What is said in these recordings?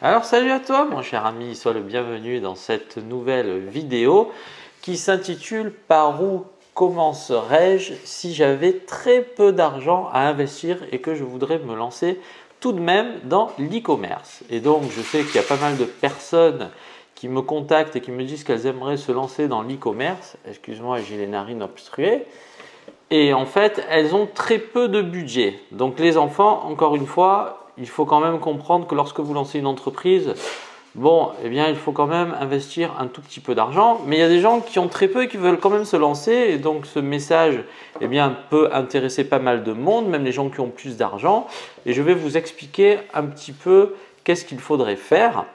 Alors salut à toi mon cher ami, sois le bienvenu dans cette nouvelle vidéo qui s'intitule Par où commencerais-je si j'avais très peu d'argent à investir et que je voudrais me lancer tout de même dans l'e-commerce. Et donc je sais qu'il y a pas mal de personnes qui me contactent et qui me disent qu'elles aimeraient se lancer dans l'e-commerce. Excuse-moi, j'ai les narines obstruées. Et en fait, elles ont très peu de budget. Donc les enfants, encore une fois, il faut quand même comprendre que lorsque vous lancez une entreprise, il faut quand même investir un tout petit peu d'argent. Mais il y a des gens qui ont très peu et qui veulent quand même se lancer. Et donc ce message, peut intéresser pas mal de monde, même les gens qui ont plus d'argent. Et je vais vous expliquer un petit peu qu'est-ce qu'il faudrait faire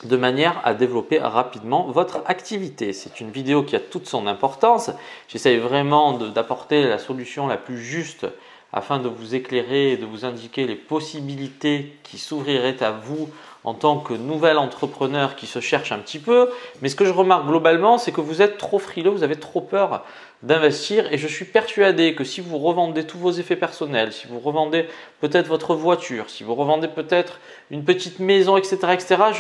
de manière à développer rapidement votre activité. C'est une vidéo qui a toute son importance. J'essaye vraiment d'apporter la solution la plus juste afin de vous éclairer et de vous indiquer les possibilités qui s'ouvriraient à vous en tant que nouvel entrepreneur qui se cherche un petit peu. Mais ce que je remarque globalement, c'est que vous êtes trop frileux, vous avez trop peur d'investir et je suis persuadé que si vous revendez tous vos effets personnels, si vous revendez peut-être votre voiture, si vous revendez peut-être une petite maison, etc.,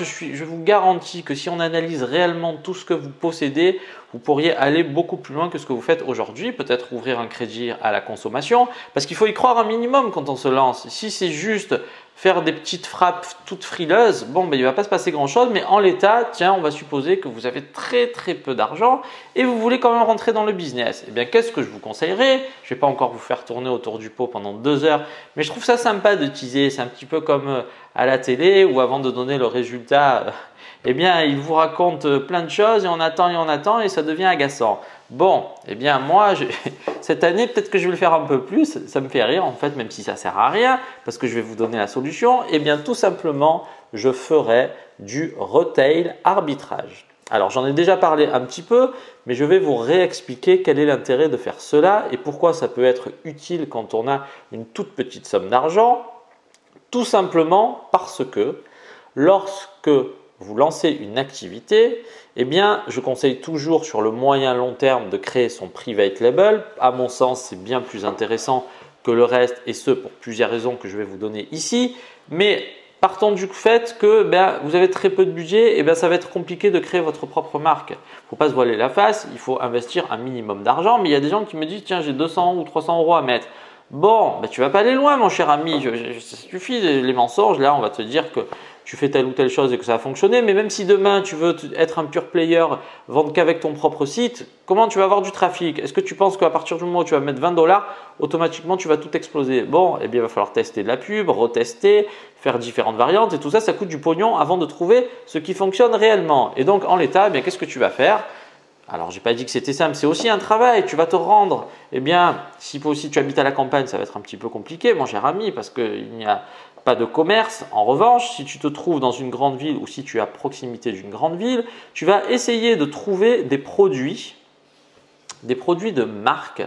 je vous garantis que si on analyse réellement tout ce que vous possédez, vous pourriez aller beaucoup plus loin que ce que vous faites aujourd'hui, peut-être ouvrir un crédit à la consommation, parce qu'il faut y croire un minimum quand on se lance. Si c'est juste faire des petites frappes toutes frileuses, il ne va pas se passer grand-chose, mais en l'état, on va supposer que vous avez très peu d'argent et vous voulez quand même rentrer dans le business. Qu'est-ce que je vous conseillerais? Je ne vais pas encore vous faire tourner autour du pot pendant 2 heures, mais je trouve ça sympa de teaser. C'est un petit peu comme à la télé où avant de donner le résultat, il vous raconte plein de choses et on attend et ça devient agaçant. Moi, cette année, peut-être que je vais le faire un peu plus. Ça me fait rire en fait, même si ça ne sert à rien parce que je vais vous donner la solution. Tout simplement, je ferai du retail arbitrage. Alors, j'en ai déjà parlé un petit peu, mais je vais vous réexpliquer quel est l'intérêt de faire cela et pourquoi ça peut être utile quand on a une toute petite somme d'argent. Tout simplement parce que lorsque vous lancez une activité, je conseille toujours sur le moyen long terme de créer son private label. À mon sens, c'est bien plus intéressant que le reste et ce pour plusieurs raisons que je vais vous donner ici. Mais partons du fait que vous avez très peu de budget, ça va être compliqué de créer votre propre marque. Il ne faut pas se voiler la face, il faut investir un minimum d'argent. Mais il y a des gens qui me disent tiens, j'ai 200 ou 300 euros à mettre. Tu vas pas aller loin mon cher ami, ça suffit les mensonges. Là, on va te dire que tu fais telle ou telle chose et que ça a fonctionné. Mais même si demain, tu veux être un pure player, vendre qu'avec ton propre site, comment tu vas avoir du trafic? Est-ce que tu penses qu'à partir du moment où tu vas mettre 20 $, automatiquement, tu vas tout exploser? Il va falloir tester de la pub, retester, faire différentes variantes et tout ça, ça coûte du pognon avant de trouver ce qui fonctionne réellement. Et donc, en l'état, qu'est-ce que tu vas faire? Alors, je n'ai pas dit que c'était simple, c'est aussi un travail, tu vas te rendre. Si tu habites à la campagne, ça va être un petit peu compliqué, mon cher ami, parce qu'il n'y a pas de commerce. En revanche, si tu te trouves dans une grande ville ou si tu es à proximité d'une grande ville, tu vas essayer de trouver des produits de marque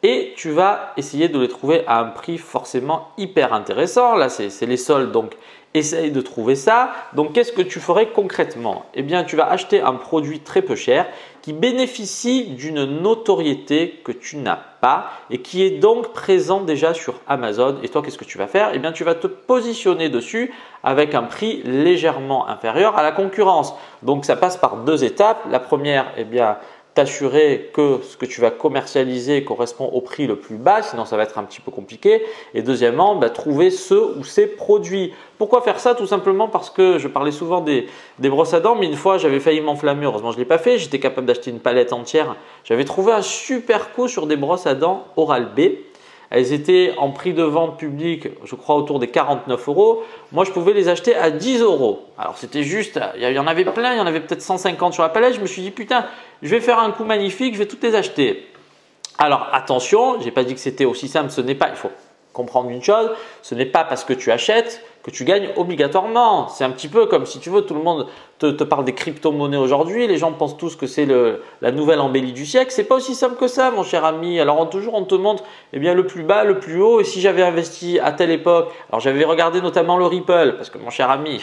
et tu vas essayer de les trouver à un prix forcément hyper intéressant. Là, c'est les soldes, donc essaye de trouver ça. Donc, qu'est-ce que tu ferais concrètement? Tu vas acheter un produit très peu cher qui bénéficie d'une notoriété que tu n'as pas et qui est donc présent déjà sur Amazon. Et toi, qu'est-ce que tu vas faire? Tu vas te positionner dessus avec un prix légèrement inférieur à la concurrence. Donc, ça passe par 2 étapes. La première, t'assurer que ce que tu vas commercialiser correspond au prix le plus bas, sinon ça va être un petit peu compliqué. Et deuxièmement, trouver ce ou ces produits. Pourquoi faire ça? Tout simplement parce que je parlais souvent des brosses à dents, mais une fois j'avais failli m'enflammer. Heureusement, je ne l'ai pas fait. J'étais capable d'acheter une palette entière. J'avais trouvé un super coup sur des brosses à dents Oral-B. Elles étaient en prix de vente public, je crois, autour des 49 €. Moi, je pouvais les acheter à 10 €. Alors, c'était juste, il y en avait plein, il y en avait peut-être 150 sur la palette. Je me suis dit, putain, je vais faire un coup magnifique, je vais toutes les acheter. Alors, attention, je n'ai pas dit que c'était aussi simple, il faut comprendre une chose, ce n'est pas parce que tu achètes que tu gagnes obligatoirement. C'est un petit peu comme si tu veux, tout le monde te parle des crypto-monnaies aujourd'hui. Les gens pensent tous que c'est la nouvelle embellie du siècle. C'est pas aussi simple que ça, mon cher ami. Alors, on te montre le plus bas, le plus haut. Et si j'avais investi à telle époque, alors j'avais regardé notamment le Ripple, parce que mon cher ami,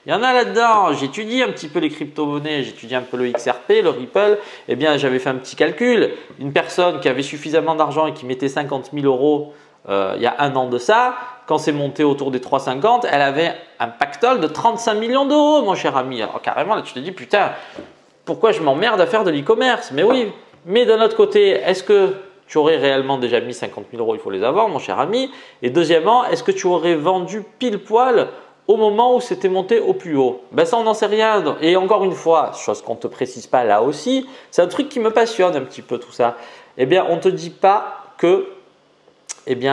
il y en a là-dedans. J'étudie un petit peu les crypto-monnaies, j'étudie un peu le XRP, le Ripple. J'avais fait un petit calcul. Une personne qui avait suffisamment d'argent et qui mettait 50 000 € il y a 1 an de ça, quand c'est monté autour des 3,50, elle avait un pactole de 35 millions d'euros, mon cher ami. Alors carrément, là, tu te dis, putain, pourquoi je m'emmerde à faire de l'e-commerce? Mais oui, mais d'un autre côté, est-ce que tu aurais réellement déjà mis 50 000 euros? Il faut les avoir, mon cher ami. Et deuxièmement, est-ce que tu aurais vendu pile poil au moment où c'était monté au plus haut? Ben ça, on n'en sait rien. Et encore une fois, chose qu'on ne te précise pas là aussi, c'est un truc qui me passionne un petit peu tout ça. Eh bien, on ne te dit pas que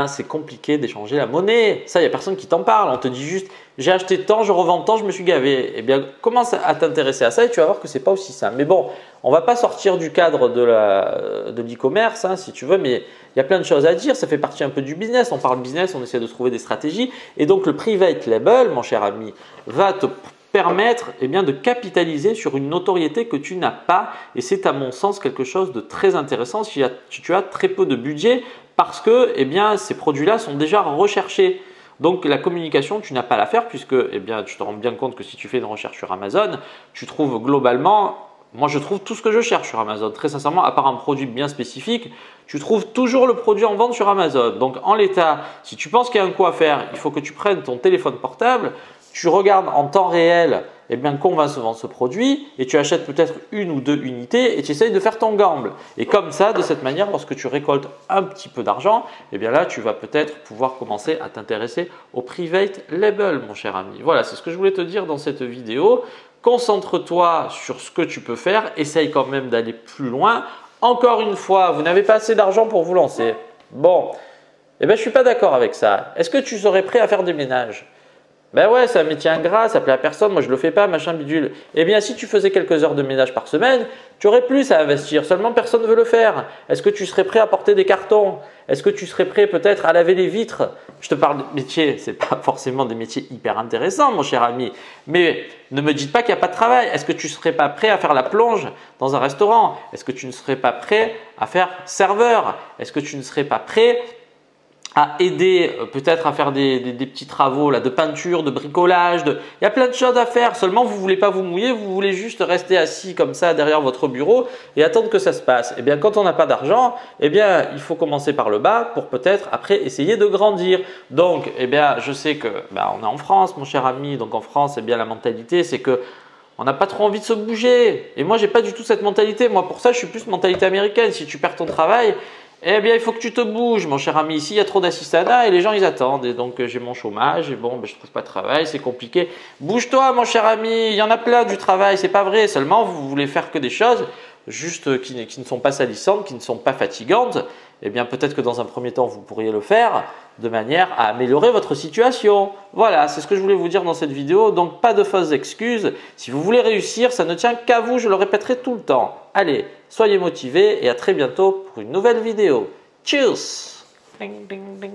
c'est compliqué d'échanger la monnaie. Ça, il n'y a personne qui t'en parle. On te dit juste, j'ai acheté tant, je revends tant, je me suis gavé. Eh bien, commence à t'intéresser à ça et tu vas voir que ce n'est pas aussi simple. Mais bon, on ne va pas sortir du cadre de l'e-commerce, hein, si tu veux, mais il y a plein de choses à dire. Ça fait partie un peu du business. On parle business, on essaie de trouver des stratégies. Et donc, le private label, mon cher ami, va te permettre de capitaliser sur une notoriété que tu n'as pas. Et c'est à mon sens quelque chose de très intéressant si tu as très peu de budget parce que ces produits-là sont déjà recherchés. Donc la communication, tu n'as pas à la faire puisque tu te rends bien compte que si tu fais une recherche sur Amazon, tu trouves globalement, moi je trouve tout ce que je cherche sur Amazon. Très sincèrement, à part un produit bien spécifique, tu trouves toujours le produit en vente sur Amazon. Donc en l'état, si tu penses qu'il y a un coup à faire, il faut que tu prennes ton téléphone portable, tu regardes en temps réel qu'on va se vendre ce produit et tu achètes peut-être une ou deux unités et tu essayes de faire ton gamble. Et comme ça, de cette manière, lorsque tu récoltes un petit peu d'argent, là, tu vas peut-être pouvoir commencer à t'intéresser au private label, mon cher ami. Voilà, c'est ce que je voulais te dire dans cette vidéo. Concentre-toi sur ce que tu peux faire. Essaye quand même d'aller plus loin. Encore une fois, vous n'avez pas assez d'argent pour vous lancer. Bon, je ne suis pas d'accord avec ça. Est-ce que tu serais prêt à faire des ménages? Ben ouais, c'est un métier ingrat, ça plaît à personne, moi je le fais pas, machin bidule. Eh bien, si tu faisais quelques heures de ménage par semaine, tu aurais plus à investir, seulement personne ne veut le faire. Est-ce que tu serais prêt à porter des cartons? Est-ce que tu serais prêt peut-être à laver les vitres? Je te parle de métiers, ce n'est pas forcément des métiers hyper intéressants, mon cher ami. Mais ne me dites pas qu'il n'y a pas de travail. Est-ce que tu ne serais pas prêt à faire la plonge dans un restaurant? Est-ce que tu ne serais pas prêt à faire serveur? Est-ce que tu ne serais pas prêt à aider peut-être à faire des petits travaux là, de peinture, de bricolage. Il y a plein de choses à faire. Seulement, vous ne voulez pas vous mouiller, vous voulez juste rester assis comme ça derrière votre bureau et attendre que ça se passe. Eh bien, quand on n'a pas d'argent, il faut commencer par le bas pour peut-être après essayer de grandir. Donc, je sais que on est en France, mon cher ami. Donc, en France, la mentalité, c'est que on n'a pas trop envie de se bouger. Et moi, j'ai pas du tout cette mentalité. Moi, pour ça, je suis plus mentalité américaine. Si tu perds ton travail, il faut que tu te bouges, mon cher ami. Ici, il y a trop d'assistanat et les gens, ils attendent. Et donc, j'ai mon chômage et je ne trouve pas de travail, c'est compliqué. Bouge-toi, mon cher ami. Il y en a plein du travail, c'est pas vrai. Seulement, vous voulez faire que des choses juste qui ne sont pas salissantes, qui ne sont pas fatigantes. Peut-être que dans un premier temps, vous pourriez le faire de manière à améliorer votre situation. Voilà, c'est ce que je voulais vous dire dans cette vidéo. Donc, pas de fausses excuses. Si vous voulez réussir, ça ne tient qu'à vous. Je le répéterai tout le temps. Allez, soyez motivés et à très bientôt pour une nouvelle vidéo. Tchuss! Ding, ding, ding.